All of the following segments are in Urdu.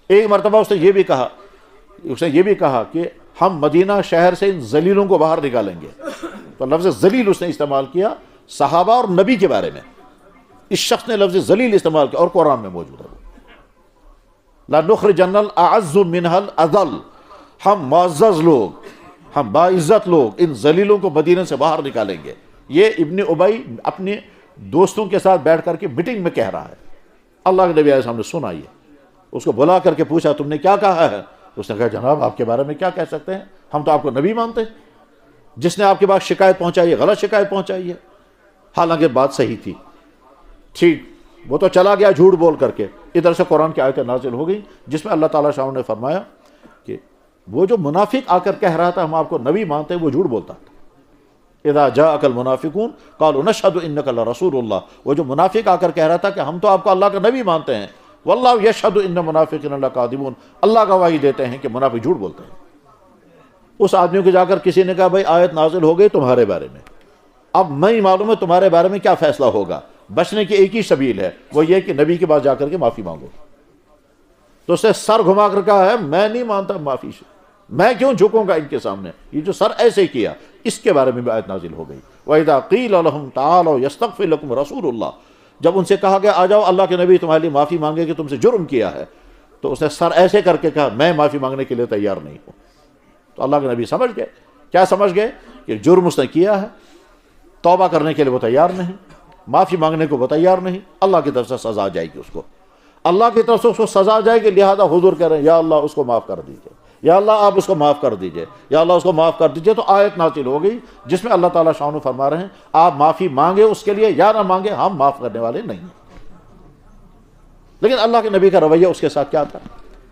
ایک مرتبہ اس نے یہ بھی کہا کہ ہم مدینہ شہر سے ان ذلیلوں کو باہر نکالیں گے. تو لفظ ذلیل اس نے استعمال کیا صحابہ اور نبی کے بارے میں. اس شخص نے لفظ ذلیل استعمال کیا اور قرآن میں موجود ہے. لَنُخْرِجَنَّ الْأَعَزُّ مِنْهَا الْأَذَلَّ، ہم معزز لوگ، ہم باعزت لوگ ان ذلیلوں کو مدینہ سے باہر نکالیں گے. یہ ابن ابی اپنے دوستوں کے ساتھ بیٹھ کر کے میٹنگ میں کہہ رہا ہے. اللہ کے نبی علیہ السلام نے سنا. یہ اس کو بلا کر کے پوچھا تم نے کیا کہا ہے؟ اس نے کہا جناب آپ کے بارے میں کیا کہہ سکتے ہیں، ہم تو آپ کو نبی مانتے ہیں. جس نے آپ کے پاس شکایت پہنچائی ہے غلط شکایت پہنچائی ہے. حالانکہ بات صحیح تھی. ٹھیک، وہ تو چلا گیا جھوٹ بول کر کے. ادھر سے قرآن کی آیتیں نازل ہو گئی جس میں اللہ تعالیٰ شاہ نے فرمایا کہ وہ جو منافق آ کر کہہ رہا تھا ہم آپ کو نبی مانتے ہیں، وہ جھوٹ بولتا تھا. اذا جاءک المنافقون قالوا نشهد انک لرسول اللہ، وہ جو منافق آ کر کہہ رہا تھا کہ ہم تو آپ کو اللہ کا نبی مانتے ہیں، واللہ یشهد ان المنافقین لکاذبون، اللہ گواہی دیتے ہیں کہ منافق جھوٹ بولتے ہیں. اس آدمی کو جا کر کسی نے کہا بھائی آیت نازل ہو گئی تمہارے بارے میں، اب نہیں معلوم ہے تمہارے بارے میں کیا فیصلہ ہوگا. بچنے کی ایک ہی سبیل ہے، وہ یہ کہ نبی کے پاس جا کر کے معافی مانگو. تو اس نے سر گھما کر کہا ہے میں نہیں مانتا معافی سے، میں کیوں جھکوں گا ان کے سامنے. یہ جو سر ایسے کیا اس کے بارے میں بھی آیت نازل ہو گئی. وَإِذَا قِيلَ لَهُمْ تَعَالَوْا يَسْتَغْفِرْ لَكُمْ رَسُولُ اللَّهِ، جب ان سے کہا گیا آ جاؤ اللہ کے نبی تمہارے لیے معافی مانگے کہ تم سے جرم کیا ہے، تو اس نے سر ایسے کر کے کہا میں معافی مانگنے کے لیے تیار نہیں ہوں. تو اللہ کے نبی سمجھ گئے. کیا سمجھ گئے؟ کہ جرم اس نے کیا ہے، توبہ کرنے کے لیے وہ تیار نہیں، معافی مانگنے کو وہ تیار نہیں. اللہ کی طرف سے سزا جائے گی اس کو، اللہ کی طرف سے اس کو سزا جائے گی. لہذا حضور کہہ رہے ہیں یا اللہ اس کو معاف کر دیجئے، یا اللہ آپ اس کو معاف کر دیجئے، یا اللہ اس کو معاف کر دیجئے. تو آیت نازل ہو گئی جس میں اللہ تعالیٰ شاہ فرما رہے ہیں آپ معافی مانگے اس کے لیے یا نہ مانگے، ہم معاف کرنے والے نہیں ہیں. لیکن اللہ کے نبی کا رویہ اس کے ساتھ کیا تھا؟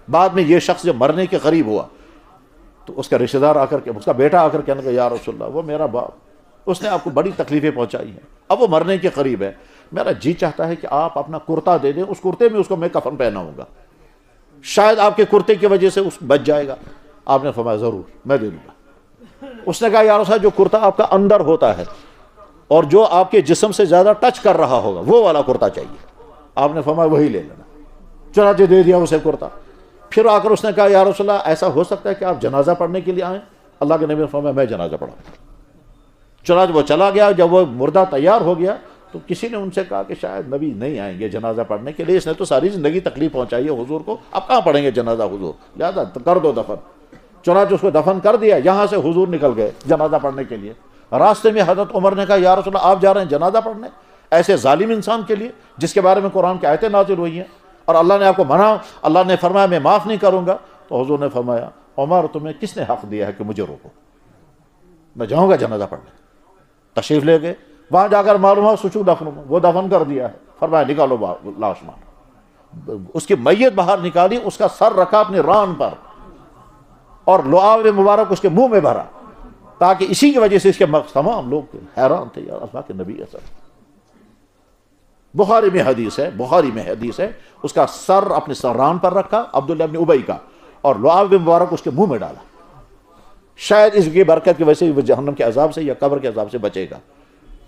بعد میں یہ شخص جب مرنے کے قریب ہوا تو اس کا رشتہ دار آ کر کے، اس کا بیٹا آ کر کہنے لگا یا رسول اللہ وہ میرا باپ، اس نے آپ کو بڑی تکلیفیں پہنچائی ہیں، اب وہ مرنے کے قریب ہے، میرا جی چاہتا ہے کہ آپ اپنا کرتا دے دیں، اس کرتے میں اس کو میں کفن پہناؤں گا، شاید آپ کے کرتے کی وجہ سے اس بچ جائے گا. آپ نے فرمایا ضرور میں دے دوں گا. اس نے کہا یا رسول اللہ جو کرتا آپ کا اندر ہوتا ہے اور جو آپ کے جسم سے زیادہ ٹچ کر رہا ہوگا وہ والا کرتا چاہیے. آپ نے فرمایا وہی لے لینا. چنانچہ دے دیا اسے کرتا. پھر آ کر اس نے کہا یا رسول اللہ ایسا ہو سکتا ہے کہ آپ جنازہ پڑھنے کے لیے آئیں؟ اللہ کے نبی نے فرمایا میں جنازہ پڑھاؤں. چنانچہ وہ چلا گیا. جب وہ مردہ تیار ہو گیا تو کسی نے ان سے کہا کہ شاید نبی نہیں آئیں گے جنازہ پڑھنے کے لیے، اس نے تو ساری زندگی تکلیف پہنچائی ہے حضور کو، اب کہاں پڑھیں گے جنازہ حضور، لہٰذا کر دو دفن. چنانچہ اس کو دفن کر دیا. یہاں سے حضور نکل گئے جنازہ پڑھنے کے لیے. راستے میں حضرت عمر نے کہا یا رسول اللہ آپ جا رہے ہیں جنازہ پڑھنے ایسے ظالم انسان کے لیے جس کے بارے میں قرآن کی آیتیں نازل ہوئی ہیں اور اللہ نے آپ کو منع، اللہ نے فرمایا میں معاف نہیں کروں گا. تو حضور نے فرمایا عمر تمہیں کس نے حق دیا ہے کہ مجھے روکو، میں جاؤں گا جنازہ پڑھنے. تشریف لے گئے. وہاں جا کر معلوم ہوا سچو دفن، وہ دفن کر دیا ہے. فرمایا نکالو لاش مار. اس کی میت باہر نکالی، اس کا سر رکھا اپنے ران پر اور لعاب مبارک اس کے منہ میں بھرا، تاکہ اسی کی وجہ سے اس کے تمام لوگ حیران تھے یار اللہ کے نبی اثر. بخاری میں حدیث ہے اس کا سر اپنے سران پر رکھا عبداللہ ابن ابی کا اور لعاب مبارک اس کے منہ میں ڈالا. شاید اس کی برکت کی وجہ سے وہ جہنم کے عذاب سے یا قبر کے عذاب سے بچے گا.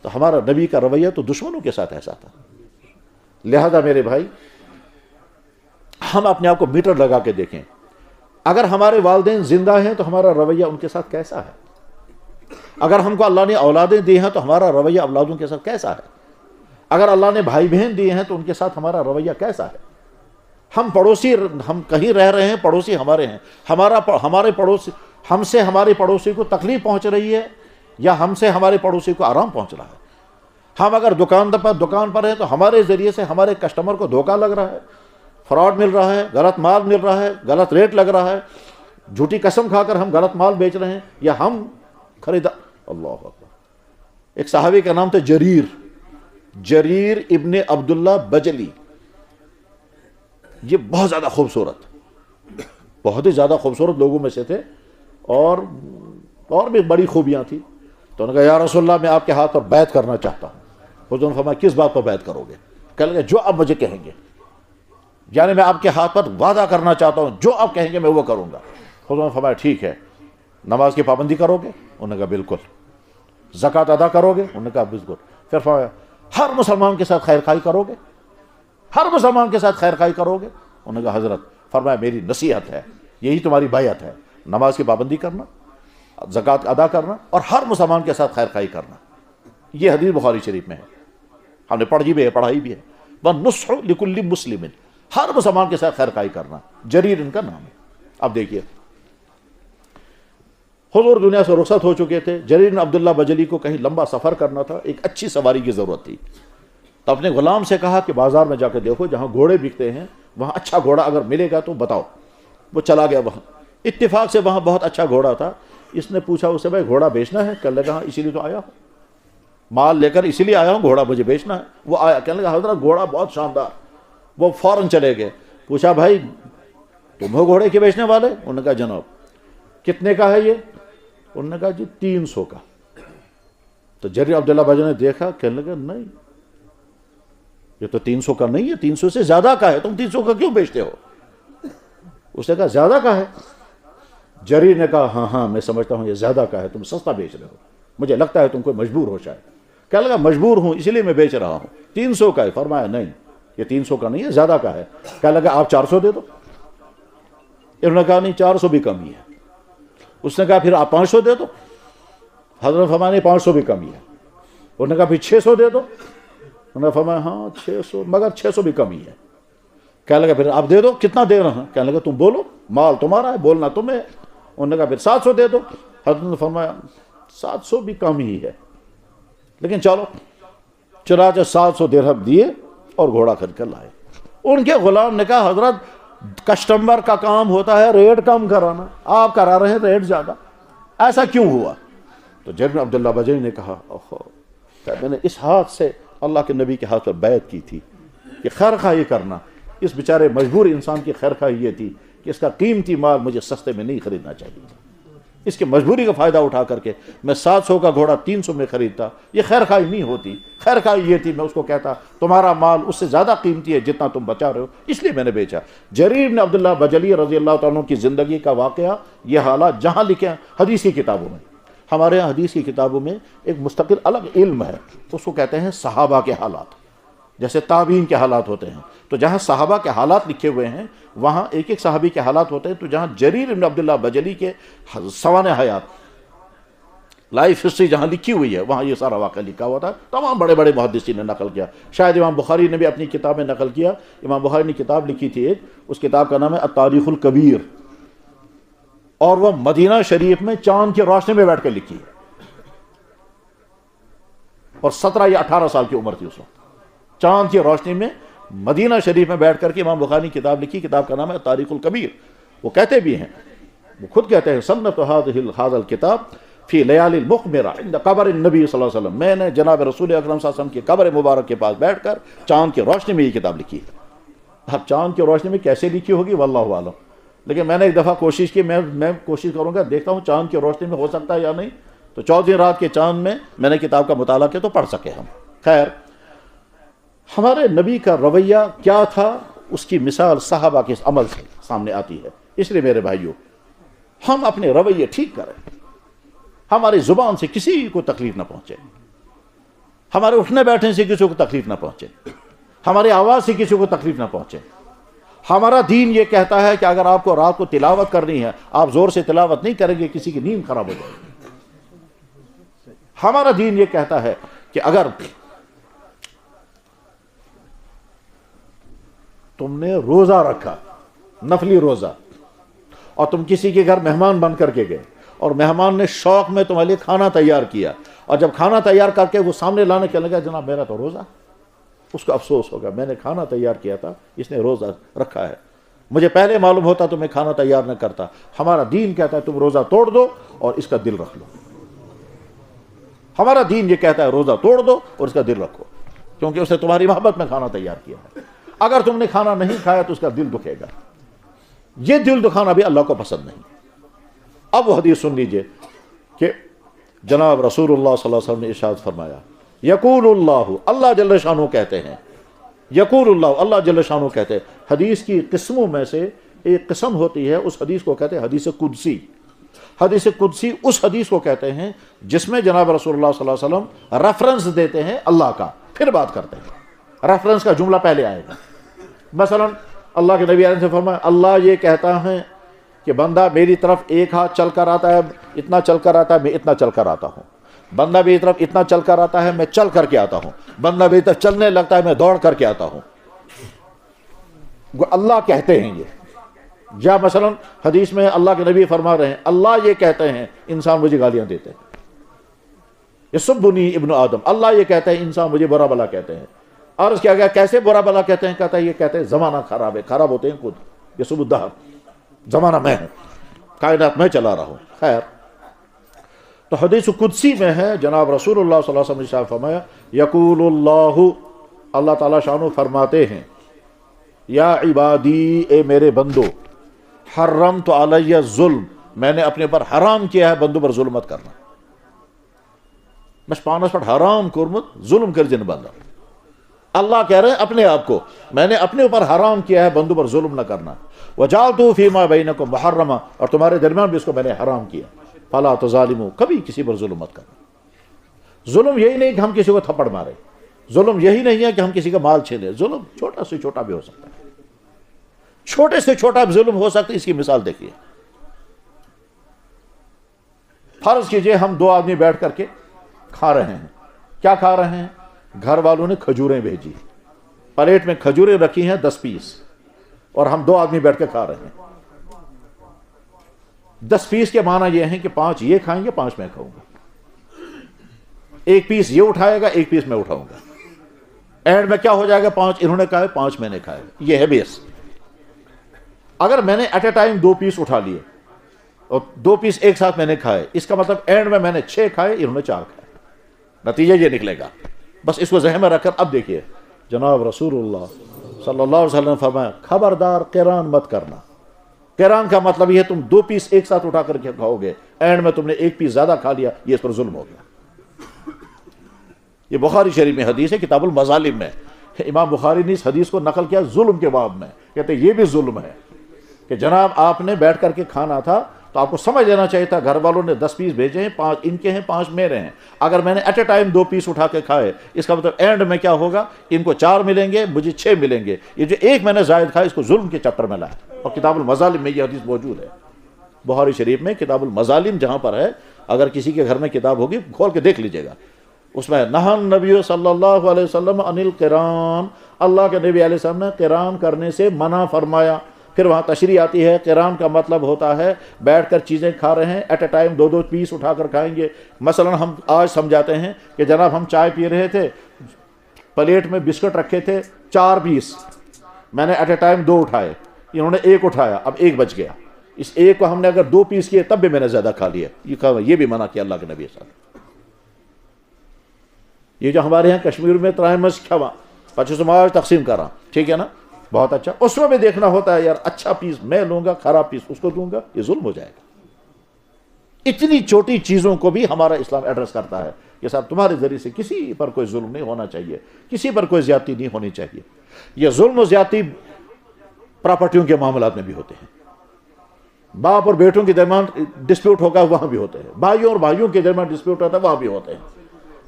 تو ہمارا نبی کا رویہ تو دشمنوں کے ساتھ ایسا تھا. لہذا میرے بھائی ہم اپنے آپ کو میٹر لگا کے دیکھیں. اگر ہمارے والدین زندہ ہیں تو ہمارا رویہ ان کے ساتھ کیسا ہے؟ اگر ہم کو اللہ نے اولادیں دی ہیں تو ہمارا رویہ اولادوں کے ساتھ کیسا ہے؟ اگر اللہ نے بھائی بہن دیے ہیں تو ان کے ساتھ ہمارا رویہ کیسا ہے؟ ہم پڑوسی، ہم کہیں رہ رہے ہیں، پڑوسی ہمارے ہیں، ہمارے پڑوسی، ہم سے ہمارے پڑوسی کو تکلیف پہنچ رہی ہے یا ہم سے ہمارے پڑوسی کو آرام پہنچ رہا ہے. ہم اگر دکان پر ہیں تو ہمارے ذریعے سے ہمارے کسٹمر کو دھوکہ لگ رہا ہے، فراڈ مل رہا ہے، غلط مال مل رہا ہے، غلط ریٹ لگ رہا ہے، جھوٹی قسم کھا کر ہم غلط مال بیچ رہے ہیں یا ہم خریدار. اللہ اکبر. ایک صحابی کا نام تھا جریر ابن عبداللہ بجلی. یہ بہت زیادہ خوبصورت لوگوں میں سے تھے اور بھی بڑی خوبیاں تھیں. تو انہوں نے کہا یا رسول اللہ میں آپ کے ہاتھ پر بیعت کرنا چاہتا ہوں. حضور نے فرمایا کس بات پر بیعت کرو گے؟ کہنے لگے جو آپ مجھے کہیں گے، یعنی میں آپ کے ہاتھ پر وعدہ کرنا چاہتا ہوں جو آپ کہیں گے میں وہ کروں گا. حضور نے فرمایا ٹھیک ہے. نماز کی پابندی کرو گے؟ انہوں نے کہا بالکل. زکوٰۃ ادا کرو گے؟ انہوں نے کہا بالکل. پھر فرمایا ہر مسلمان کے ساتھ خیر خواہی کرو گے؟ ہر مسلمان کے ساتھ خیر خواہی کرو گے؟ انہوں نے کہا حضرت فرمایا میری نصیحت ہے، یہی تمہاری بیعت ہے، نماز کی پابندی کرنا، زکوٰۃ ادا کرنا اور ہر مسلمان کے ساتھ خیر خواہی کرنا۔ یہ حدیث بخاری شریف میں ہے، ہم نے پڑھی بھی ہے، پڑھائی بھی ہے۔ وَالنُّصْحُ لِكُلِّ مُسْلِمٍ، ہر مسلمان کے ساتھ خیر خواہی کرنا۔ جریر ان کا نام ہے۔ اب دیکھیے، حضور دنیا سے رخصت ہو چکے تھے، جریر بن عبداللہ بجلی کو کہیں لمبا سفر کرنا تھا، ایک اچھی سواری کی ضرورت تھی، تو اپنے غلام سے کہا کہ بازار میں جا کے دیکھو جہاں گھوڑے بکتے ہیں وہاں اچھا گھوڑا اگر ملے گا تو بتاؤ۔ وہ چلا گیا وہاں، اتفاق سے وہاں بہت اچھا گھوڑا تھا۔ اس نے پوچھا اس سے، بھائی گھوڑا بیچنا ہے؟ کہنے لگا ہاں اسی لیے تو آیا ہوں، مال لے کر اسی لیے آیا ہوں، گھوڑا مجھے بیچنا ہے۔ وہ آیا، کہنے لگا حضرت گھوڑا بہت شاندار۔ وہ فوراً چلے گئے، پوچھا بھائی تم ہو گھوڑے کے بیچنے والے؟ انہوں نے کہا جناب۔ کتنے کا ہے یہ؟ انہوں نے کہا جی 300 کا۔ تو جریر عبداللہ بجلی نے دیکھا، کہنے لگا نہیں یہ تو 300 کا نہیں ہے، 300 سے زیادہ کا ہے، تم 300 کا کیوں بیچتے ہو؟ اس نے کہا زیادہ کا ہے۔ جریر نے کہا ہاں ہاں میں سمجھتا ہوں یہ زیادہ کا ہے، تم سستا بیچ رہے ہو، مجھے لگتا ہے تم کوئی مجبور ہو شاید۔ کہنے لگا مجبور ہوں اسی لیے میں بیچ رہا ہوں، 300 کا ہے۔ فرمایا نہیں یہ 300 کا نہیں ہے، زیادہ کا ہے۔ کہنے لگا آپ 400 دے دو۔ انہوں نے کہا نہیں 400 بھی کم ہی ہے۔ اس نے کہا پھر آپ 500 دے دو۔ حضرت فرمایا نہیں 500 بھی کم ہی ہے۔ انہوں نے کہا پھر 600 دے دو۔ انہوں نے فرمایا ہاں 600، مگر 600 بھی کم ہی ہے۔ کہنے لگا پھر آپ دے دو، کتنا دے رہا ہوں؟ کہنے لگا تم بولو، مال تمہارا ہے، بولنا تمہیں ہے۔ انہوں نے کہا پھر 700 دے دو۔ حضرت نے فرمایا 700 بھی کم ہی ہے، لیکن چلو۔ چنانچہ 700 درہم دیے اور گھوڑا خرید کر لائے۔ ان کے غلام نے کہا حضرت کسٹمر کا کام ہوتا ہے ریٹ کم کرانا، آپ کرا رہے ہیں ریٹ زیادہ، ایسا کیوں ہوا؟ تو جریر بن عبداللہ بجلی نے کہا اوہو، میں نے اس ہاتھ سے اللہ کے نبی کے ہاتھ پر بیعت کی تھی کہ خیر خواہی کرنا۔ اس بیچارے مجبور انسان کی خیر خواہی یہ تھی کہ اس کا قیمتی مال مجھے سستے میں نہیں خریدنا چاہیے، اس کی مجبوری کا فائدہ اٹھا کر کے میں 700 کا گھوڑا 300 میں خریدتا، یہ خیر خواہی نہیں ہوتی۔ خیر خواہی یہ تھی میں اس کو کہتا تمہارا مال اس سے زیادہ قیمتی ہے جتنا تم بچا رہے ہو، اس لیے میں نے بیچا۔ جریر بن عبداللہ بجلی رضی اللہ تعالیٰ کی زندگی کا واقعہ، یہ حالات جہاں لکھے ہیں حدیث کی کتابوں میں، ہمارے یہاں حدیث کی کتابوں میں ایک مستقل الگ علم ہے، اس کو کہتے ہیں صحابہ کے حالات، جیسے تابعین کے حالات ہوتے ہیں۔ تو جہاں صحابہ کے حالات لکھے ہوئے ہیں وہاں ایک ایک صحابی کے حالات ہوتے ہیں۔ تو جہاں جریر بن عبداللہ بجلی کے سوانح حیات، لائف ہسٹری جہاں لکھی ہوئی ہے وہاں یہ سارا واقعہ لکھا ہوا تھا، تمام بڑے بڑے محدثین نے نقل کیا۔ شاید امام بخاری نے بھی اپنی کتاب میں نقل کیا۔ امام بخاری نے کتاب لکھی تھی ایک، اس کتاب کا نام ہے التاریخ الکبیر، اور وہ مدینہ شریف میں چاند کی روشنی میں بیٹھ کے لکھی ہے، اور 17 یا 18 سال کی عمر تھی اس وقت۔ چاند کی روشنی میں مدینہ شریف میں بیٹھ کر کے امام بخاری نے کتاب لکھی، کتاب کا نام ہے تاریخ الکبیر۔ وہ کہتے بھی ہیں، وہ خود کہتے ہیں صنف هذا الکتاب فی لیالی المقمرہ عند قبر النبی صلی اللہ علیہ وسلم، میں نے جناب رسول اکرم صلی اللہ علیہ وسلم کی قبر مبارک کے پاس بیٹھ کر چاند کی روشنی میں یہ کتاب لکھی ہے۔ اب چاند کی روشنی میں کیسے لکھی ہوگی واللہ اعلم، لیکن میں نے ایک دفعہ کوشش کی، میں کوشش کروں گا، دیکھتا ہوں چاند کی روشنی میں ہو سکتا ہے یا نہیں۔ تو 14 رات کے چاند میں نے کتاب کا مطالعہ کیا تو پڑھ سکے ہم۔ خیر، ہمارے نبی کا رویہ کیا تھا، اس کی مثال صحابہ کے عمل سے سامنے آتی ہے۔ اس لیے میرے بھائیوں، ہم اپنے رویے ٹھیک کریں، ہماری زبان سے کسی کو تکلیف نہ پہنچے، ہمارے اٹھنے بیٹھنے سے کسی کو تکلیف نہ پہنچے، ہماری آواز سے کسی کو تکلیف نہ پہنچے۔ ہمارا دین یہ کہتا ہے کہ اگر آپ کو رات کو تلاوت کرنی ہے، آپ زور سے تلاوت نہیں کریں گے، کسی کی نیند خراب ہو جائے گی۔ ہمارا دین یہ کہتا ہے کہ اگر تم نے روزہ رکھا، نفلی روزہ، اور تم کسی کے گھر مہمان بن کر کے گئے، اور مہمان نے شوق میں تمہارے لیے کھانا تیار کیا، اور جب کھانا تیار کر کے وہ سامنے لانے کے لگا جناب میرا تو روزہ، اس کو افسوس ہوگا میں نے کھانا تیار کیا تھا، اس نے روزہ رکھا ہے، مجھے پہلے معلوم ہوتا تو میں کھانا تیار نہ کرتا۔ ہمارا دین کہتا ہے تم روزہ توڑ دو اور اس کا دل رکھ لو۔ ہمارا دین یہ کہتا ہے روزہ توڑ دو اور اس کا دل رکھو، کیونکہ اس نے تمہاری محبت میں کھانا تیار کیا ہے۔ اگر تم نے کھانا نہیں کھایا تو اس کا دل دکھے گا، یہ دل دکھانا بھی اللہ کو پسند نہیں۔ اب وہ حدیث سن لیجئے کہ جناب رسول اللہ صلی اللہ علیہ وسلم نے ارشاد فرمایا، یقول اللہ، اللہ جل شانہ کہتے ہیں، یقول اللہ، اللہ جل شانہ کہتے ہیں۔ حدیث کی قسموں میں سے ایک قسم ہوتی ہے، اس حدیث کو کہتے ہیں حدیث قدسی۔ حدیث قدسی اس حدیث کو کہتے ہیں جس میں جناب رسول اللہ صلی اللہ علیہ وسلم ریفرنس دیتے ہیں اللہ کا، پھر بات کرتے ہیں، ریفرنس کا جملہ پہلے آئے گا۔ مثلا اللہ کے نبی علیہ السلام سے فرمایا اللہ یہ کہتا ہے کہ بندہ میری طرف ایک ہاتھ چل کر آتا ہے، اتنا چل کر آتا ہے، میں اتنا چل کر آتا ہوں، بندہ میری طرف اتنا چل کر آتا ہے، میں چل کر کے آتا ہوں، بندہ میری طرف چلنے لگتا ہے، میں دوڑ کر کے آتا ہوں۔ اللہ کہتے ہیں یہ، یا مثلا حدیث میں اللہ کے نبی فرما رہے ہیں اللہ یہ کہتے ہیں انسان مجھے گالیاں دیتے ہیں، یسبنی ابن آدم، اللہ یہ کہتے ہیں انسان مجھے برا بلا کہتے ہیں۔ عرض کیا گیا کیسے برا بلا کہتے ہیں؟ کہتا ہے یہ کہتے ہیں زمانہ خراب ہے، خراب ہوتے ہیں خود، یسب الدہر، زمانہ میں ہے، کائنات میں چلا رہا ہوں۔ خیر، تو حدیث قدسی میں ہے جناب رسول اللہ صلی اللہ علیہ وسلم نے فرمایا یقول اللہ تعالیٰ شانو فرماتے ہیں یا عبادی، اے میرے بندو، حرمت علی الظلم، میں نے اپنے پر حرام کیا ہے بندوں پر ظلم مت کرنا، بس پانس پر حرام کرمت ظلم کر جن بندہ، اللہ کہہ رہے ہیں اپنے آپ کو میں نے اپنے اوپر حرام کیا ہے بندوں پر ظلم نہ کرنا، وجعلت فیما بینکم محرما، اور تمہارے درمیان بھی اس کو میں نے حرام کیا، فلا تظالموا، کبھی کسی پر ظلم مت کرنا۔ ظلم یہی نہیں کہ ہم کسی کو تھپڑ مارے، ظلم یہی نہیں ہے کہ ہم کسی کا مال چھیلیں، ظلم چھوٹا سے چھوٹا بھی ہو سکتا ہے، چھوٹے سے چھوٹا بھی ظلم ہو سکتا ہے۔ اس کی مثال دیکھیے، فرض کیجئے ہم دو آدمی بیٹھ کر کے کھا رہے ہیں، کیا کھا رہے ہیں؟ گھر والوں نے کھجوریں بھیجی، پلیٹ میں کھجوریں رکھی ہیں 10 پیس، اور ہم دو آدمی بیٹھ کے کھا رہے ہیں۔ 10 پیس کے معنی یہ ہیں کہ 5 یہ کھائیں گے، 5 میں کھاؤں گا، ایک پیس یہ اٹھائے گا، ایک پیس میں اٹھاؤں گا، اینڈ میں کیا ہو جائے گا؟ 5 انہوں نے کھائے، 5 میں نے کھائے، یہ ہے بیس۔ اگر میں نے ایٹ اے ٹائم 2 پیس اٹھا لیے اور 2 پیس ایک ساتھ میں نے کھائے، اس کا مطلب اینڈ میں نے 6 کھائے، انہوں نے 4 کھائے، نتیجہ یہ نکلے گا۔ بس اس کو ذہن میں رکھ کر اب دیکھیے جناب رسول اللہ صلی اللہ علیہ وسلم نے فرمایا خبردار قران مت کرنا۔ قران کا مطلب یہ ہے تم 2 پیس ایک ساتھ اٹھا کر کے کھاؤ گے، اینڈ میں تم نے 1 پیس زیادہ کھا لیا، یہ اس پر ظلم ہو گیا۔ یہ بخاری شریف میں حدیث ہے، کتاب المظالم میں امام بخاری نے اس حدیث کو نقل کیا ظلم کے باب میں، کہتے ہیں یہ بھی ظلم ہے کہ جناب آپ نے بیٹھ کر کے کھانا تھا تو آپ کو سمجھ لینا چاہیے تھا گھر والوں نے 10 پیس بھیجے ہیں، 5 ان کے ہیں، 5 میرے ہیں، اگر میں نے ایٹ اے ٹائم 2 پیس اٹھا کے کھائے، اس کا مطلب اینڈ میں کیا ہوگا؟ ان کو 4 ملیں گے، مجھے 6 ملیں گے، یہ جو ایک میں نے زائد کھایا اس کو ظلم کے چیپٹر میں لایا، اور کتاب المظالم میں یہ حدیث موجود ہے، بخاری شریف میں کتاب المظالم جہاں پر ہے، اگر کسی کے گھر میں کتاب ہوگی کھول کے دیکھ لیجئے گا، اس میں نہى النبی صلی اللہ علیہ وسلم عن القران، اللہ کے نبی علیہ السلام نے قران کرنے سے منع فرمایا۔ پھر وہاں تشریح آتی ہے، قران کا مطلب ہوتا ہے بیٹھ کر چیزیں کھا رہے ہیں، ایٹ اے ٹائم 2 پیس اٹھا کر کھائیں گے۔ مثلا ہم آج سمجھاتے ہیں کہ جناب ہم چائے پی رہے تھے، پلیٹ میں بسکٹ رکھے تھے 4 پیس، میں نے ایٹ اے ٹائم 2 اٹھائے، انہوں نے 1 اٹھایا، اب 1 بچ گیا، اس 1 کو ہم نے اگر 2 پیس کیے تب بھی میں نے زیادہ کھا لیا، یہ بھی منع کیا اللہ کے نبی صلی اللہ علیہ وسلم۔ یہ جو ہمارے یہاں کشمیر میں ترائمس کھوا 25 مارچ تقسیم کر رہا، ٹھیک ہے نا، بہت اچھا، اس میں بھی دیکھنا ہوتا ہے یار اچھا پیس میں لوں گا، خراب پیس اس کو دوں گا، یہ ظلم ہو جائے گا۔ اتنی چھوٹی چیزوں کو بھی ہمارا اسلام ایڈریس کرتا ہے کہ صاحب تمہارے ذریعے سے کسی پر کوئی ظلم نہیں ہونا چاہیے، کسی پر کوئی زیادتی نہیں ہونی چاہیے۔ یہ ظلم و زیادتی پراپرٹیوں کے معاملات میں بھی ہوتے ہیں، باپ اور بیٹوں کے درمیان ڈسپیوٹ ہوگا وہاں بھی ہوتے ہیں، بھائیوں اور بھائیوں کے درمیان ڈسپیوٹ ہوتا ہے وہاں بھی ہوتے ہیں،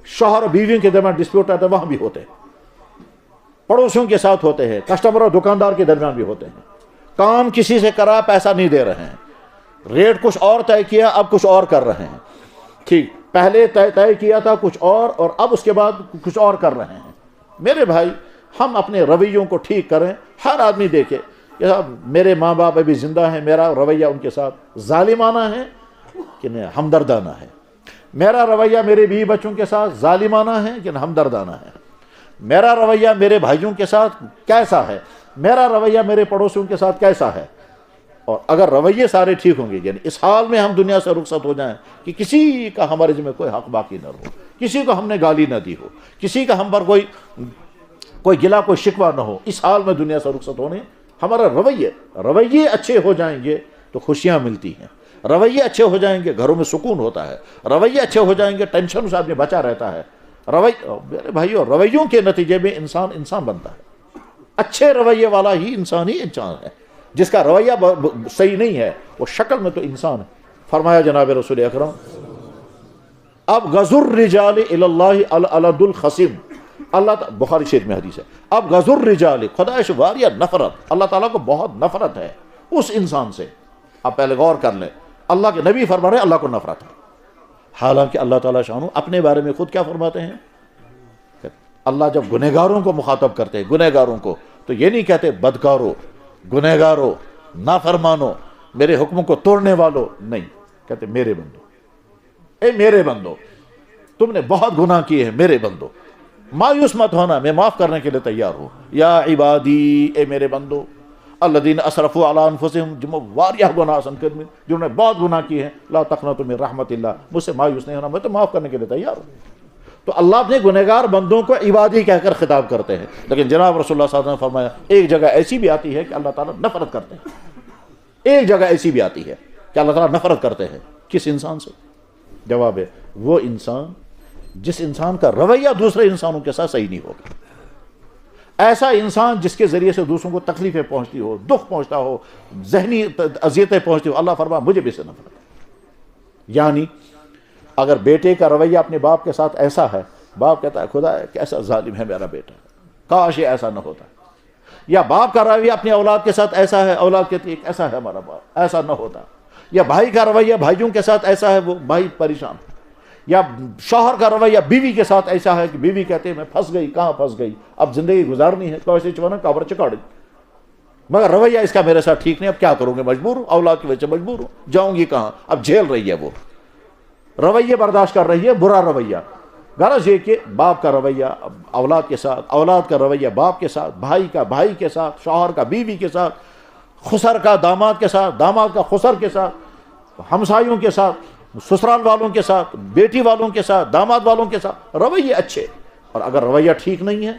شوہر اور بیویوں کے درمیان ڈسپیوٹ ہوتا ہے وہاں بھی ہوتے ہیں، پڑوسیوں کے ساتھ ہوتے ہیں، کسٹمر اور دکاندار کے درمیان بھی ہوتے ہیں، کام کسی سے کرا پیسہ نہیں دے رہے ہیں، ریٹ کچھ اور طے کیا اب کچھ اور کر رہے ہیں، ٹھیک، پہلے طے کیا تھا کچھ اور اب اس کے بعد کچھ اور کر رہے ہیں۔ میرے بھائی ہم اپنے رویوں کو ٹھیک کریں، ہر آدمی دیکھے کہ میرے ماں باپ ابھی زندہ ہیں، میرا رویہ ان کے ساتھ ظالمانہ ہے کہ نہیں ہمدردانہ ہے، میرا رویہ میرے بیوی بچوں کے ساتھ ظالمانہ ہے کہ ہمدردانہ ہے، میرا رویہ میرے بھائیوں کے ساتھ کیسا ہے، میرا رویہ میرے پڑوسیوں کے ساتھ کیسا ہے۔ اور اگر رویے سارے ٹھیک ہوں گے، یعنی اس حال میں ہم دنیا سے رخصت ہو جائیں کہ کسی کا ہمارے ذمہ کوئی حق باقی نہ ہو، کسی کو ہم نے گالی نہ دی ہو، کسی کا ہم پر کوئی گلا کوئی شکوہ نہ ہو، اس حال میں دنیا سے رخصت ہونے، ہمارا رویے اچھے ہو جائیں گے تو خوشیاں ملتی ہیں، رویے اچھے ہو جائیں گے گھروں میں سکون ہوتا ہے، رویے اچھے ہو جائیں گے ٹینشن سے آدمی بچا رہتا ہے، میرے بھائیو رویوں کے نتیجے میں انسان بنتا ہے، اچھے رویے والا ہی انسان ہے، جس کا رویہ صحیح نہیں ہے وہ شکل میں تو انسان ہے۔ فرمایا جناب رسول اکرم اب غزر الرجال الی اللہ العلد الخصم، اللہ بخاری شریف میں حدیث ہے. اب غزر الرجال خدائش واریہ نفرت، اللہ تعالیٰ کو بہت نفرت ہے اس انسان سے. آپ پہلے غور کر لیں، اللہ کے نبی فرما رہے ہیں اللہ کو نفرت ہے، حالانکہ اللہ تعالیٰ شانو اپنے بارے میں خود کیا فرماتے ہیں؟ اللہ جب گنہگاروں کو مخاطب کرتے ہیں، گنہگاروں کو، تو یہ نہیں کہتے بدکارو، گنہگارو، نافرمانو، میرے حکم کو توڑنے والو، نہیں، کہتے میرے بندو، اے میرے بندو تم نے بہت گناہ کیے ہیں، میرے بندو مایوس مت ہونا، میں معاف کرنے کے لیے تیار ہوں. یا عبادی، اے میرے بندو، الذین اسرفوا علی انفسہم، جنہوں واریہ گناہ جنہوں نے بہت گناہ کیے ہیں، لا تقنطوا من رحمت اللہ، مجھ سے مایوس نہیں ہونا، میں تو معاف کرنے کے لیے تیار ہوں. تو اللہ اپنے گنہگار بندوں کو عبادی کہہ کر خطاب کرتے ہیں. لیکن جناب رسول اللہ صلی اللہ علیہ وسلم نے فرمایا ایک جگہ ایسی بھی آتی ہے کہ اللہ تعالیٰ نفرت کرتے ہیں، ایک جگہ ایسی بھی آتی ہے کہ اللہ تعالیٰ نفرت کرتے ہیں. کس انسان سے؟ جواب ہے وہ انسان جس انسان کا رویہ دوسرے انسانوں کے ساتھ صحیح نہیں ہوگا. ایسا انسان جس کے ذریعے سے دوسروں کو تکلیفیں پہنچتی ہو، دکھ پہنچتا ہو، ذہنی اذیتیں پہنچتی ہو، اللہ فرما مجھے بھی اس سے نفرت ہے. یعنی اگر بیٹے کا رویہ اپنے باپ کے ساتھ ایسا ہے، باپ کہتا ہے خدا کیسا ظالم ہے میرا بیٹا، کاش یہ ایسا نہ ہوتا. یا باپ کا رویہ اپنی اولاد کے ساتھ ایسا ہے، اولاد کہتی ہے ایسا ہے ہمارا باپ، ایسا نہ ہوتا. یا بھائی کا رویہ بھائیوں کے ساتھ ایسا ہے، وہ بھائی پریشان. یا شوہر کا رویہ بیوی کے ساتھ ایسا ہے کہ بیوی کہتے ہیں میں پھنس گئی، کہاں پھنس گئی، اب زندگی گزارنی ہے تو ایسے چوانا کابر چکاڑی، مگر رویہ اس کا میرے ساتھ ٹھیک نہیں، اب کیا کروں گے، مجبور ہوں، اولاد کی وجہ سے مجبور ہوں، جاؤں گی کہاں، اب جھیل رہی ہے، وہ رویہ برداشت کر رہی ہے، برا رویہ. غرض یہ کہ باپ کا رویہ اولاد کے ساتھ، اولاد کا رویہ باپ کے ساتھ، بھائی کا بھائی کے ساتھ، شوہر کا بیوی کے ساتھ، خسر کا داماد کے ساتھ، داماد کا خسر کے ساتھ، ہمسایوں کے ساتھ، سسرال والوں کے ساتھ، بیٹی والوں کے ساتھ، داماد والوں کے ساتھ رویے اچھے. اور اگر رویہ ٹھیک نہیں ہے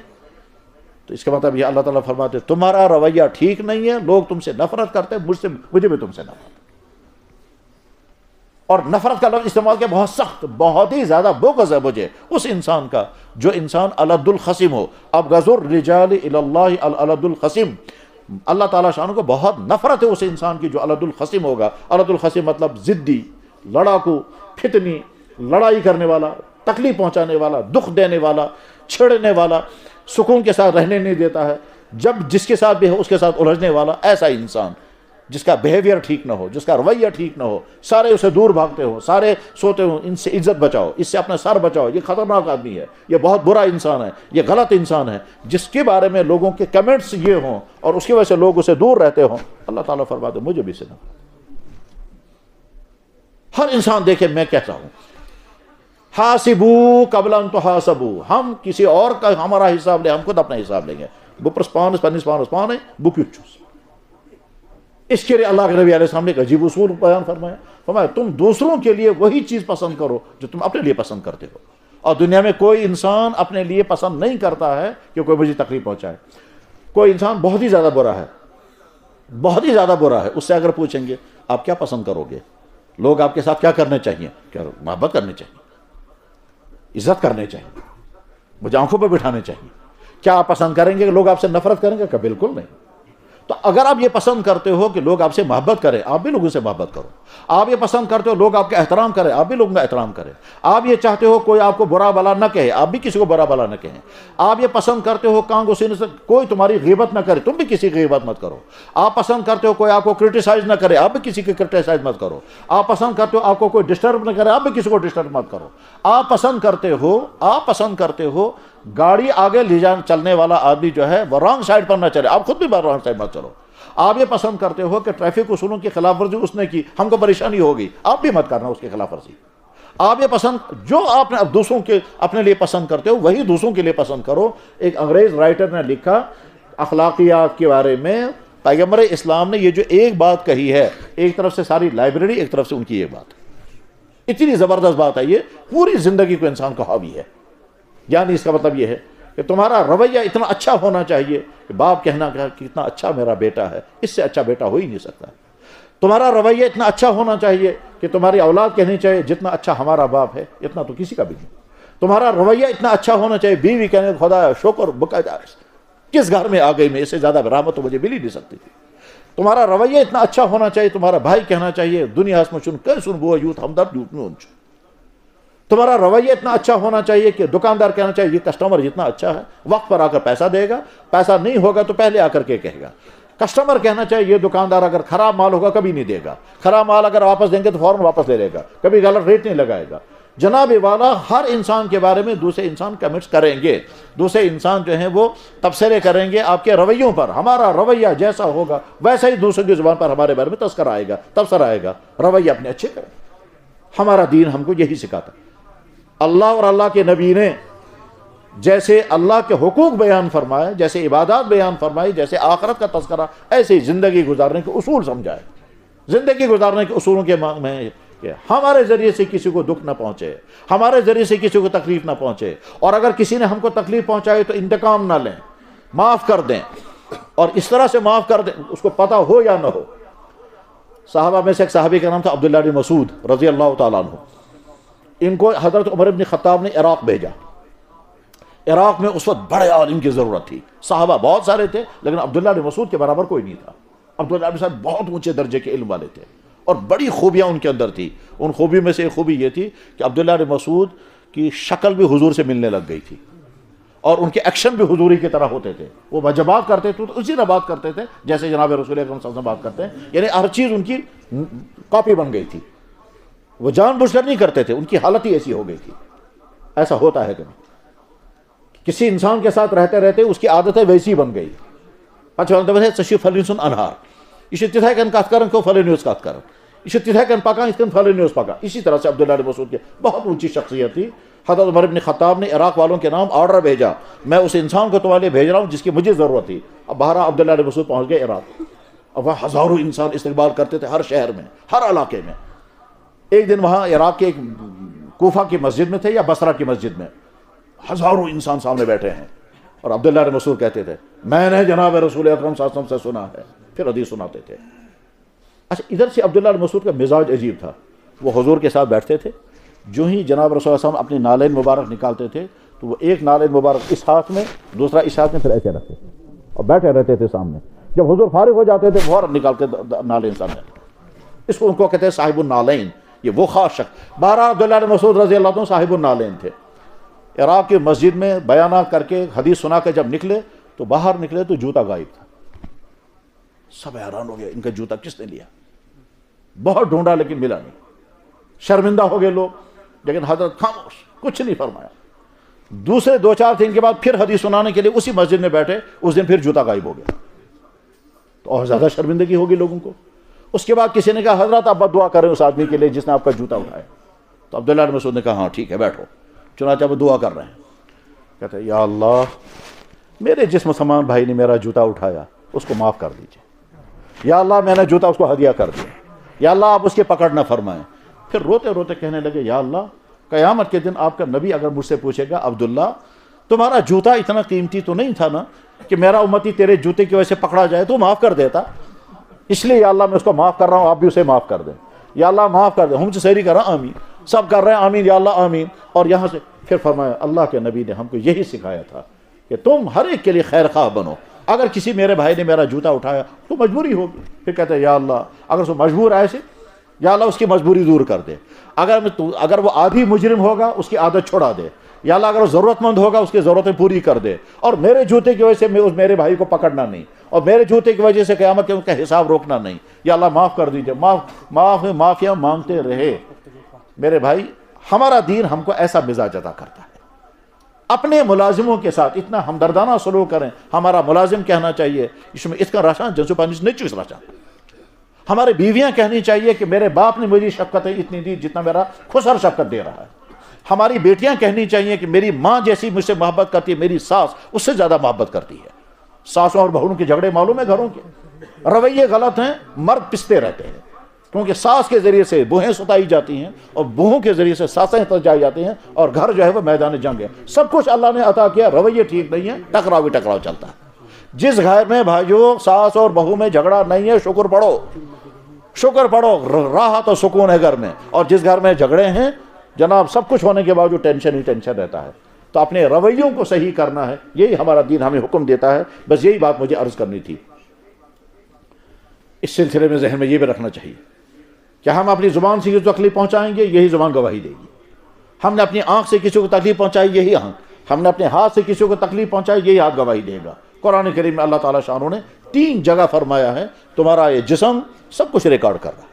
تو اس کا مطلب یہ اللہ تعالیٰ فرماتے تمہارا رویہ ٹھیک نہیں ہے، لوگ تم سے نفرت کرتے ہیں، مجھے بھی تم سے نفرت. اور نفرت کا لفظ استعمال کیا بہت سخت، بہت ہی زیادہ بغض ہے مجھے اس انسان کا جو انسان الد الخصم ہو. اب غزر الرجال الی اللہ الد الخصم، اللہ تعالیٰ شان کو بہت نفرت ہے اس انسان کی جو الد الخصم ہوگا. الد الخصم مطلب ضدی، لڑاکو، فتنی، لڑائی کرنے والا، تکلیف پہنچانے والا، دکھ دینے والا، چھڑنے والا، سکون کے ساتھ رہنے نہیں دیتا ہے، جب جس کے ساتھ بھی ہے اس کے ساتھ الجھنے والا. ایسا انسان جس کا بیہیویئر ٹھیک نہ ہو، جس کا رویہ ٹھیک نہ ہو، سارے اسے دور بھاگتے ہو، سارے سوتے ہو، ان سے عزت بچاؤ، اس سے اپنا سر بچاؤ، یہ خطرناک آدمی ہے، یہ بہت برا انسان ہے، یہ غلط انسان ہے، جس کے بارے میں لوگوں کے کمنٹس یہ ہوں اور اس کی وجہ سے لوگ اسے دور رہتے ہوں. اللہ تعالیٰ فرماتے مجھے بھی سنا. ہر انسان دیکھے میں کہتا ہوں حاسبو قبل ان تحاسبو، ہم کسی اور کا ہمارا حساب لیں، ہم خود اپنا حساب لیں گے. بپرس پانس پنس پانس پانے بکیچوس. اس کے لیے اللہ کے نبی علیہ السلام نے ایک عجیب اصول بیان فرمایا تم دوسروں کے لیے وہی چیز پسند کرو جو تم اپنے لیے پسند کرتے ہو. اور دنیا میں کوئی انسان اپنے لیے پسند نہیں کرتا ہے کہ کوئی مجھے تکلیف پہنچائے. کوئی انسان بہت ہی زیادہ برا ہے، بہت ہی زیادہ برا ہے، اس سے اگر پوچھیں گے آپ کیا پسند کرو گے، لوگ آپ کے ساتھ کیا کرنے چاہیے، کیا محبت کرنی چاہیے، عزت کرنی چاہیے، مجھے آنکھوں پہ بٹھانے چاہیے. کیا آپ پسند کریں گے کہ لوگ آپ سے نفرت کریں گے؟ کہ بالکل نہیں. تو اگر آپ یہ پسند کرتے ہو کہ لوگ آپ سے محبت کریں، آپ بھی لوگوں سے محبت کرو. آپ یہ پسند کرتے ہو لوگ آپ کا احترام کریں، آپ بھی لوگوں کا احترام کریں. آپ یہ چاہتے ہو کوئی آپ کو برا بلا نہ کہے، آپ بھی کسی کو برا بلا نہ کہیں. آپ یہ پسند کرتے ہو کان کو سینے سے کوئی تمہاری غیبت نہ کرے، تم بھی کسی کی غیبت مت کرو. آپ پسند کرتے ہو کوئی آپ کو کرٹیسائز نہ کرے، آپ بھی کسی کی کرٹیسائز مت کرو. آپ پسند کرتے ہو آپ کو کوئی ڈسٹرب نہ کرے، آپ بھی کسی کو ڈسٹرب مت کرو. آپ پسند کرتے ہو گاڑی آگے لے چلنے والا آدمی جو ہے وہ رانگ سائڈ پر نہ چلے، آپ خود بھی رانگ سائڈ مت چلو. آپ یہ پسند کرتے ہو کہ ٹریفک اصولوں کی خلاف ورزی اس نے کی، ہم کو پریشانی ہوگی، آپ بھی مت کرنا اس کی خلاف ورزی. آپ یہ پسند جو آپ دوسروں کے اپنے لیے پسند کرتے ہو وہی دوسروں کے لیے پسند کرو. ایک انگریز رائٹر نے لکھا اخلاقیات کے بارے میں، پیغمبر اسلام نے یہ جو ایک بات کہی ہے، ایک طرف سے ساری لائبریری، ایک طرف سے ان کی یہ بات، اتنی زبردست بات ہے، یہ پوری زندگی کو انسان کا حاوی ہے. یعنی اس کا مطلب یہ ہے کہ تمہارا رویہ اتنا اچھا ہونا چاہیے کہ باپ کہنا کہ کتنا اچھا میرا بیٹا ہے، اس سے اچھا بیٹا ہو ہی نہیں سکتا. تمہارا رویہ اتنا اچھا ہونا چاہیے کہ تمہاری اولاد کہنی چاہیے جتنا اچھا ہمارا باپ ہے اتنا تو کسی کا بھی نہیں. تمہارا رویہ اتنا اچھا ہونا چاہیے، بیوی کہنے خدا شکر بقا کس گھر میں آ گئی میں، اس سے زیادہ رحمت تو مجھے مل ہی نہیں سکتی تھی. تمہارا رویہ اتنا اچھا ہونا چاہیے، تمہارا بھائی کہنا چاہیے دنیا اس میں چن کر سن بو یوت ہمدرد یوت میں انچ. تمہارا رویہ اتنا اچھا ہونا چاہیے کہ دکاندار کہنا چاہیے یہ کسٹمر جتنا اچھا ہے وقت پر آ کر پیسہ دے گا، پیسہ نہیں ہوگا تو پہلے آ کر کے کہے گا۔ کسٹمر کہنا چاہیے یہ دکاندار اگر خراب مال ہوگا کبھی نہیں دے گا، خراب مال اگر واپس دیں گے تو فوراً واپس لے لے گا، کبھی غلط ریٹ نہیں لگائے گا۔ جناب والا ہر انسان کے بارے میں دوسرے انسان کمنٹس کریں گے، دوسرے انسان جو ہیں وہ تبصرے کریں گے آپ کے رویوں پر۔ ہمارا رویہ جیسا ہوگا ویسا ہی دوسروں کی زبان پر ہمارے بارے میں تذکرہ آئے گا، تبصرہ آئے گا۔ رویہ اپنے اچھے کریں، ہمارا دین ہم کو یہی سکھاتا۔ اللہ اور اللہ کے نبی نے جیسے اللہ کے حقوق بیان فرمائے، جیسے عبادات بیان فرمائی، جیسے آخرت کا تذکرہ، ایسے ہی زندگی گزارنے کے اصول سمجھائے۔ زندگی گزارنے کے اصولوں کے میں کہ ہمارے ذریعے سے کسی کو دکھ نہ پہنچے، ہمارے ذریعے سے کسی کو تکلیف نہ پہنچے، اور اگر کسی نے ہم کو تکلیف پہنچائی تو انتقام نہ لیں، معاف کر دیں، اور اس طرح سے معاف کر دیں اس کو پتہ ہو یا نہ ہو۔ صحابہ میں سے ایک صحابی کا نام تھا عبداللہ بن مسعود رضی اللہ تعالیٰ عنہ۔ ان کو حضرت عمر بن خطاب نے عراق بھیجا۔ عراق میں اس وقت بڑے عالم کی ضرورت تھی، صحابہ بہت سارے تھے لیکن عبداللہ بن مسعود کے برابر کوئی نہیں تھا۔ عبداللہ بن مسعود بہت اونچے درجے کے علم والے تھے اور بڑی خوبیاں ان کے اندر تھی۔ ان خوبیوں میں سے ایک خوبی یہ تھی کہ عبداللہ بن مسعود کی شکل بھی حضور سے ملنے لگ گئی تھی، اور ان کے ایکشن بھی حضوری کی طرح ہوتے تھے۔ وہ جب بات کرتے تھے تو اسی طرح بات کرتے تھے جیسے جناب رسول اکرم صلی اللہ علیہ وسلم بات کرتے ہیں، یعنی ہر چیز ان کی کاپی بن گئی تھی۔ وہ جان بوجھ کر نہیں کرتے تھے، ان کی حالت ہی ایسی ہو گئی تھی۔ ایسا ہوتا ہے کبھی کسی انسان کے ساتھ رہتے رہتے اس کی عادتیں ویسی بن گئی۔ سشی فلنسن انہار یہ تتھے کن کت کرن کو فلنیوس کت کرن، یہ تتھے کن پکان اس کن فلنیوس پکان۔ اسی طرح سے عبداللہ بن مسعود کی بہت اونچی شخصیت تھی۔ حضرت عمر بن خطاب نے عراق والوں کے نام آرڈر بھیجا، میں اس انسان کو تمہارے لیے بھیج رہا ہوں جس کی مجھے ضرورت تھی۔ اب بہرحال عبداللہ بن مسعود پہنچ گئے عراق۔ اب وہاں ہزاروں انسان استقبال کرتے تھے، ہر شہر میں، ہر علاقے میں۔ ایک دن وہاں عراق کے ایک کوفہ کی مسجد میں تھے یا بصرہ کی مسجد میں، ہزاروں انسان سامنے بیٹھے ہیں، اور عبداللہ بن مسعود کہتے تھے میں نے جناب رسول اکرم صلی اللہ علیہ وسلم سے سنا ہے، پھر حدیث سناتے تھے۔ اچھا، ادھر سے عبداللہ بن مسعود کا مزاج عجیب تھا۔ وہ حضور کے ساتھ بیٹھتے تھے، جو ہی جناب رسول اللہ علیہ وسلم اپنی نالین مبارک نکالتے تھے تو وہ ایک نالین مبارک اس ہاتھ میں، دوسرا اس ہاتھ میں، پھر ایسے رکھتے تھے اور بیٹھے رہتے تھے سامنے۔ جب حضور فارغ ہو جاتے تھے فوراً نکال کے نالین سامنے۔ اس کو ان کو کہتے ہیں صاحب النالین، یہ وہ خاص شخص۔ بہرحال عبداللہ بن مسعود رضی اللہ عنہ صاحب النالین تھے۔ عراق کی مسجد میں بیانات کر کے حدیث سنا کے جب نکلے تو باہر نکلے تو جوتا غائب تھا۔ سب حیران ہو گیا، ان کا جوتا کس نے لیا؟ بہت ڈھونڈا لیکن ملا نہیں۔ شرمندہ ہو گئے لوگ، لیکن حضرت خاموش، کچھ نہیں فرمایا۔ دوسرے 2-4 دن کے بعد پھر حدیث سنانے کے لیے اسی مسجد میں بیٹھے، اس دن پھر جوتا غائب ہو گیا تو اور زیادہ شرمندگی ہوگی لوگوں کو۔ اس کے بعد کسی نے کہا حضرت آپ بد دعا کریں اس آدمی کے لیے جس نے آپ کا جوتا اٹھایا۔ تو عبداللہ بن مسعود نے کہا ہاں ٹھیک ہے بیٹھو۔ چنانچہ وہ دعا کر رہے ہیں، کہتے ہیں یا اللہ میرے جس مسلمان بھائی نے میرا جوتا اٹھایا اس کو معاف کر دیجئے، یا اللہ میں نے جوتا اس کو ہدیہ کر دیا، یا اللہ آپ اس کے پکڑ نہ فرمائیں۔ پھر روتے روتے کہنے لگے یا اللہ قیامت کے دن آپ کا نبی اگر مجھ سے پوچھے گا عبداللہ تمہارا جوتا اتنا قیمتی تو نہیں تھا نا کہ میرا امتی تیرے جوتے کی وجہ سے پکڑا جائے تو معاف کر دیتا، اس لیے یا اللہ میں اس کو معاف کر رہا ہوں، آپ بھی اسے معاف کر دیں، یا اللہ معاف کر دیں۔ ہم سے سہری کر رہا ہیں آمین، سب کر رہے ہیں آمین یا اللہ آمین۔ اور یہاں سے پھر فرمایا اللہ کے نبی نے ہم کو یہی سکھایا تھا کہ تم ہر ایک کے لیے خیر خواہ بنو، اگر کسی میرے بھائی نے میرا جوتا اٹھایا تو مجبوری ہوگی، پھر کہتے ہیں یا اللہ اگر وہ مجبور آئے سے یا اللہ اس کی مجبوری دور کر دے، اگر وہ آدھی مجرم ہوگا اس کی عادت چھوڑا دے، یا اللہ اگر وہ ضرورت مند ہوگا اس کی ضرورتیں پوری کر دے، اور میرے جوتے کی وجہ سے میرے بھائی کو پکڑنا نہیں، اور میرے جوتے کی وجہ سے قیامت کے ان کا حساب روکنا نہیں، یا اللہ معاف کر دیجئے۔ معافیاں مانگتے رہے۔ میرے بھائی ہمارا دین ہم کو ایسا مزاج عطا کرتا ہے۔ اپنے ملازموں کے ساتھ اتنا ہمدردانہ سلوک کریں۔ ہمارا ملازم کہنا چاہیے اس میں اس کا راشن جنسو پانچ نہیں چوس راشن۔ ہمارے بیویاں کہنی چاہیے کہ میرے باپ نے مجھے شفقتیں اتنی دی جتنا میرا خسر شفقت دے رہا ہے۔ ہماری بیٹیاں کہنی چاہیے کہ میری ماں جیسی مجھ سے محبت کرتی ہے، میری ساس اس سے زیادہ محبت کرتی ہے۔ ساسوں اور بہنوں کے جھگڑے معلوم ہے گھروں کے، رویے غلط ہیں، مرد پستے رہتے ہیں، کیونکہ ساس کے ذریعے سے بوہیں ستائی جاتی ہیں اور بوہوں کے ذریعے سے ساسیں تجائی جاتی ہیں، اور گھر جو ہے وہ میدان جنگ ہے۔ سب کچھ اللہ نے عطا کیا، رویے ٹھیک نہیں ہے، ٹکراؤ چلتا ہے۔ جس گھر میں بھائیوں ساس اور بہو میں جھگڑا نہیں ہے شکر پڑھو، راحت اور سکون ہے گھر میں، اور جس گھر میں جھگڑے ہیں جناب سب کچھ ہونے کے باوجود ٹینشن ہی ٹینشن رہتا ہے۔ تو اپنے رویوں کو صحیح کرنا ہے، یہی ہمارا دین ہمیں حکم دیتا ہے۔ بس یہی بات مجھے عرض کرنی تھی۔ اس سلسلے میں ذہن میں یہ بھی رکھنا چاہیے کہ ہم اپنی زبان سے جو تکلیف پہنچائیں گے یہی زبان گواہی دے گی۔ ہم نے اپنی آنکھ سے کسی کو تکلیف پہنچائی یہی آنکھ، ہم نے اپنے ہاتھ سے کسی کو تکلیف پہنچائی یہی ہاتھ گواہی دے گا۔ قرآن کریم میں اللہ تعالیٰ شانہ نے 3 جگہ فرمایا ہے تمہارا یہ جسم سب کچھ ریکارڈ کر رہا ہے۔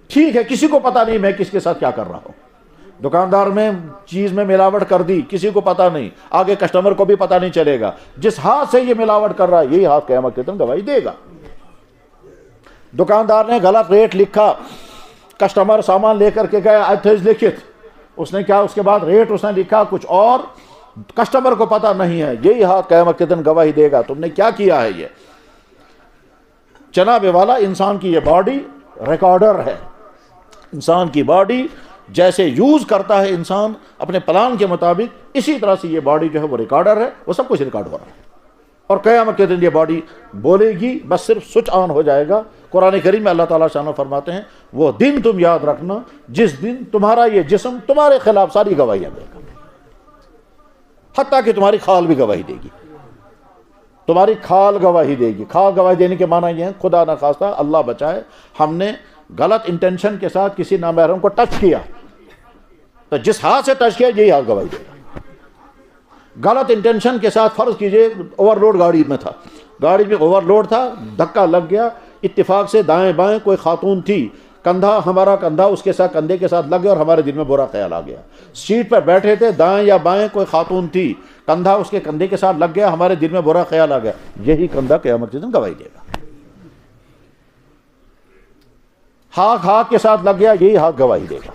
ٹھیک ہے کسی کو پتہ نہیں میں کس کے ساتھ کیا کر رہا ہوں، دکاندار میں چیز میں ملاوٹ کر دی کسی کو پتہ نہیں، آگے کسٹمر کو بھی پتہ نہیں چلے گا، جس ہاتھ سے یہ ملاوٹ کر رہا ہے یہی ہاتھ قیامت کے دن گواہی دے گا۔ دکاندار نے غلط ریٹ لکھا، کسٹمر سامان لے کر کے گیا ایتھز لکھت، اس نے کیا اس کے بعد ریٹ اس نے لکھا کچھ اور، کسٹمر کو پتہ نہیں ہے، یہی ہاتھ قیامت کے دن گواہی دے گا تم نے کیا کیا ہے۔ یہ جناب والا انسان کی یہ باڈی ریکارڈر ہے، انسان کی باڈی جیسے یوز کرتا ہے انسان اپنے پلان کے مطابق، اسی طرح سے یہ باڈی جو ہے وہ ریکارڈر ہے، وہ سب کچھ ریکارڈ ہو رہا ہے۔ اور قیامت کے دن یہ باڈی بولے گی، بس صرف سوئچ آن ہو جائے گا۔ قرآن کریم میں اللہ تعالیٰ شانہ فرماتے ہیں وہ دن تم یاد رکھنا جس دن تمہارا یہ جسم تمہارے خلاف ساری گواہیاں دے گا، حتیٰ کہ تمہاری کھال بھی گواہی دے گی، تمہاری کھال گواہی دے گی۔ کھال گواہی دینے کے معنی یہ ہے خدا نہ خواستہ اللہ بچائے ہم نے غلط انٹینشن کے ساتھ کسی نامحرم کو ٹچ کیا تو جس ہاتھ سے ٹچ کیا یہی ہاتھ گواہی دے گا۔ غلط انٹینشن کے ساتھ فرض کیجئے اوور لوڈ گاڑی میں تھا، گاڑی میں اوور لوڈ تھا، دھکا لگ گیا، اتفاق سے دائیں بائیں کوئی خاتون تھی، کندھا ہمارا کندھا اس کے ساتھ کندھے کے ساتھ لگ گیا اور ہمارے دل میں برا خیال آ گیا۔ سیٹ پر بیٹھے تھے، دائیں یا بائیں کوئی خاتون تھی، کندھا اس کے کندھے کے ساتھ لگ گیا، ہمارے دل میں برا خیال آ گیا، یہی کندھا قیامت کے دن گواہی دے گا۔ ہاتھ کے ساتھ لگ گیا، یہی ہاتھ گواہی دے گا۔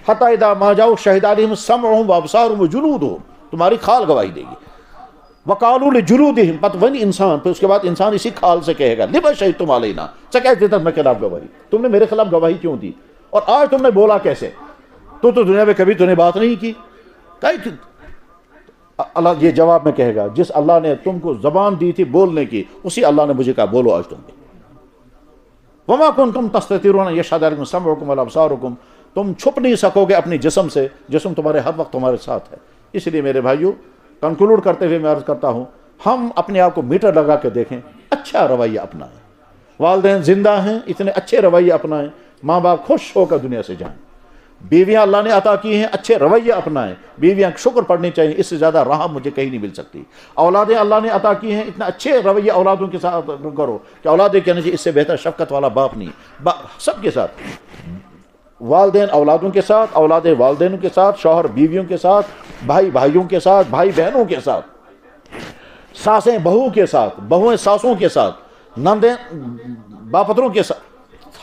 حتی اذا ما جاؤ شہد علیہم سمعہم وابصارہم وجلودہم، تمہاری کھال گواہی دے گی۔ وقالوا لجلودہم، پتہ انسان، پھر اس کے بعد انسان اسی کھال سے کہے گا لما شہدتم علینا، کیسے تم میرے خلاف گواہی، تم نے میرے خلاف گواہی کیوں دی، اور آج تم نے بولا کیسے، تو دنیا میں کبھی تو نے بات نہیں کی۔ اللہ یہ جواب میں کہے گا جس اللہ نے تم کو زبان دی تھی بولنے کی، اسی اللہ نے مجھے کہا بولو آج تم بھی۔ وما کنتم تستترون یشہد علیکم سمعکم ولا ابصارکم، تم چھپ نہیں سکو گے اپنی جسم سے، جسم تمہارے ہر وقت تمہارے ساتھ ہے۔ اس لیے میرے بھائیو کنکلوڈ کرتے ہوئے میں عرض کرتا ہوں ہم اپنے آپ کو میٹر لگا کے دیکھیں، اچھا رویہ اپنائیں، والدین زندہ ہیں اتنے اچھے رویے اپنائیں، ماں باپ خوش ہو کر دنیا سے جائیں، بیویاں اللہ نے عطا کی ہیں اچھے رویے اپنائیں، بیویاں شکر پڑھنی چاہیے، اس سے زیادہ راحت مجھے کہیں نہیں مل سکتی۔ اولادیں اللہ نے عطا کی ہیں اتنا اچھے رویے اولادوں کے ساتھ کرو کہ اولادیں کہنے چاہیے اس سے بہتر شفقت والا باپ نہیں، سب کے ساتھ، والدین اولادوں کے ساتھ، اولادیں والدینوں کے ساتھ، شوہر بیویوں کے ساتھ، بھائی بھائیوں کے ساتھ، بھائی بہنوں کے ساتھ، ساسیں بہو کے ساتھ، بہویں ساسوں کے ساتھ، نندیں باپتروں کے ساتھ،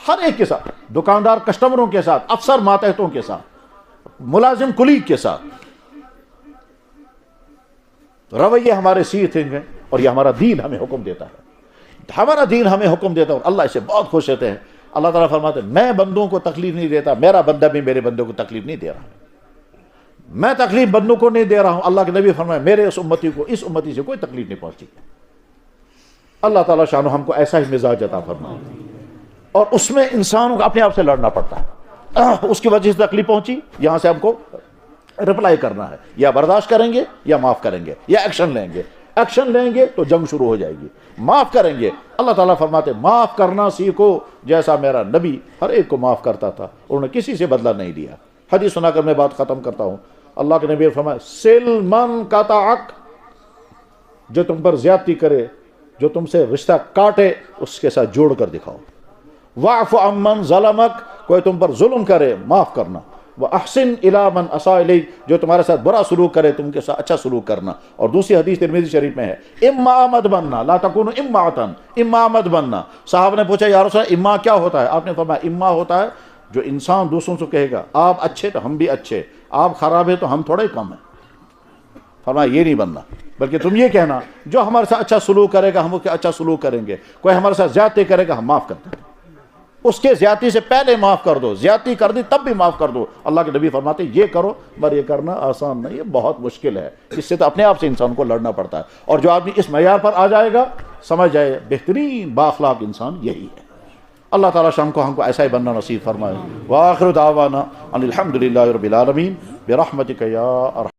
ہر ایک کے ساتھ، دکاندار کسٹمروں کے ساتھ، افسر ماتحتوں کے ساتھ، ملازم کلیگ کے ساتھ۔ رویے ہمارے سیدھ ہیں اور یہ ہمارا دین ہمیں حکم دیتا ہے، ہمارا دین ہمیں حکم دیتا ہے اور اللہ اس سے بہت خوش ہوتے ہیں۔ اللہ تعالیٰ فرماتے ہیں میں بندوں کو تکلیف نہیں دیتا، میرا بندہ بھی میرے بندوں کو تکلیف نہیں دے رہا، میں تکلیف بندوں کو نہیں دے رہا ہوں۔ اللہ کے نبی فرمائے میرے اس امتی کو اس امتی سے کوئی تکلیف نہیں پہنچتی۔ اللہ تعالیٰ شانہ ہم کو ایسا ہی مزاج عطا فرمائے، اور اس میں انسان کو اپنے آپ سے لڑنا پڑتا ہے، اس کی وجہ سے تکلیف پہنچی، یہاں سے ہم کو رپلائی کرنا ہے، یا برداشت کریں گے یا معاف کریں گے یا ایکشن لیں گے۔ ایکشن لیں گے تو جنگ شروع ہو جائے گی، معاف کریں گے اللہ تعالیٰ فرماتے معاف کرنا سیکھو جیسا میرا نبی ہر ایک کو معاف کرتا تھا، انہوں نے کسی سے بدلہ نہیں لیا۔ حدیث سنا کر میں بات ختم کرتا ہوں، اللہ کے نبی نے فرمایا سل من قطعک، جو تم پر زیادتی کرے، جو تم سے رشتہ کاٹے اس کے ساتھ جوڑ کر دکھاؤ۔ واعف عمن ظلمک، کوئی تم پر ظلم کرے معاف کرنا۔ وَأَحْسِنْ إِلَىٰ مَنْ أَسَاءَ إِلَيْكَ، جو تمہارے ساتھ برا سلوک کرے تم کے ساتھ اچھا سلوک کرنا۔ اور دوسری حدیث ترمذی شریف میں ہے اما مت بننا لا تکونوا امعۃ، اما مت بننا۔ صحابہ نے پوچھا یا رسول اللہ اما کیا ہوتا ہے؟ آپ نے فرمایا اما ہوتا ہے جو انسان دوسروں سے کہے گا آپ اچھے تو ہم بھی اچھے، آپ خراب ہیں تو ہم تھوڑے کم ہیں۔ فرمایا یہ نہیں بننا، بلکہ تم یہ کہنا جو ہمارے ساتھ اچھا سلوک کرے گا ہم وہ اچھا سلوک کریں گے، کوئی ہمارے ساتھ زیادتی کرے گا ہم معاف کر دیں، اس کے زیادتی سے پہلے معاف کر دو، زیادتی کر دی تب بھی معاف کر دو۔ اللہ کے نبی فرماتے ہیں یہ کرو، مگر یہ کرنا آسان نہیں، یہ بہت مشکل ہے، اس سے تو اپنے آپ سے انسان کو لڑنا پڑتا ہے، اور جو آدمی اس معیار پر آ جائے گا سمجھ جائے بہترین بااخلاق انسان یہی ہے۔ اللہ تعالیٰ شام کو ہم کو ایسا ہی بننا نصیب فرمائے۔ وآخر دعوانا ان الحمد للہ رب العالمین برحمتک یا ارحم